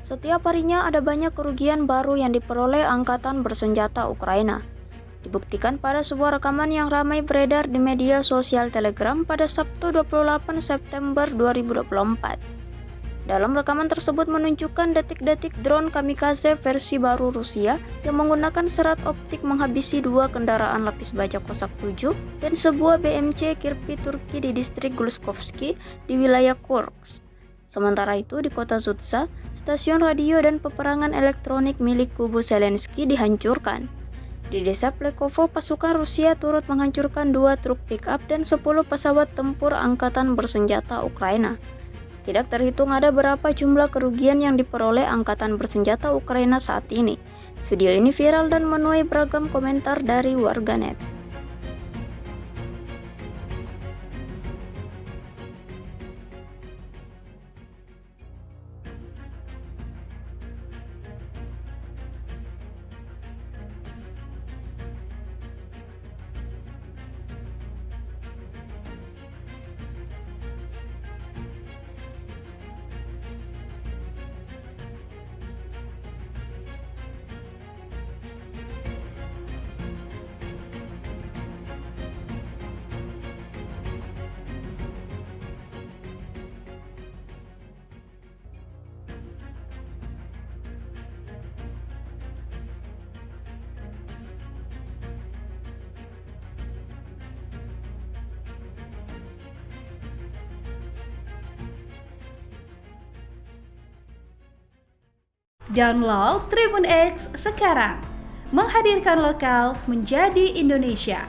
Setiap harinya ada banyak kerugian baru yang diperoleh Angkatan Bersenjata Ukraina. Dibuktikan pada sebuah rekaman yang ramai beredar di media sosial Telegram pada Sabtu 28 September 2024. Dalam rekaman tersebut menunjukkan detik-detik drone kamikaze versi baru Rusia yang menggunakan serat optik menghabisi 2 kendaraan lapis baja Kosak 7 dan sebuah BMC Kirpi Turki di distrik Gluskovski di wilayah Kursk. Sementara itu di kota Zutsa, stasiun radio dan peperangan elektronik milik kubu Zelensky dihancurkan. Di desa Plekovo, pasukan Rusia turut menghancurkan 2 truk pick-up dan 10 pesawat tempur Angkatan Bersenjata Ukraina. Tidak terhitung ada berapa jumlah kerugian yang diperoleh Angkatan Bersenjata Ukraina saat ini. Video ini viral dan menuai beragam komentar dari warganet. Download Tribun X sekarang, menghadirkan lokal menjadi Indonesia.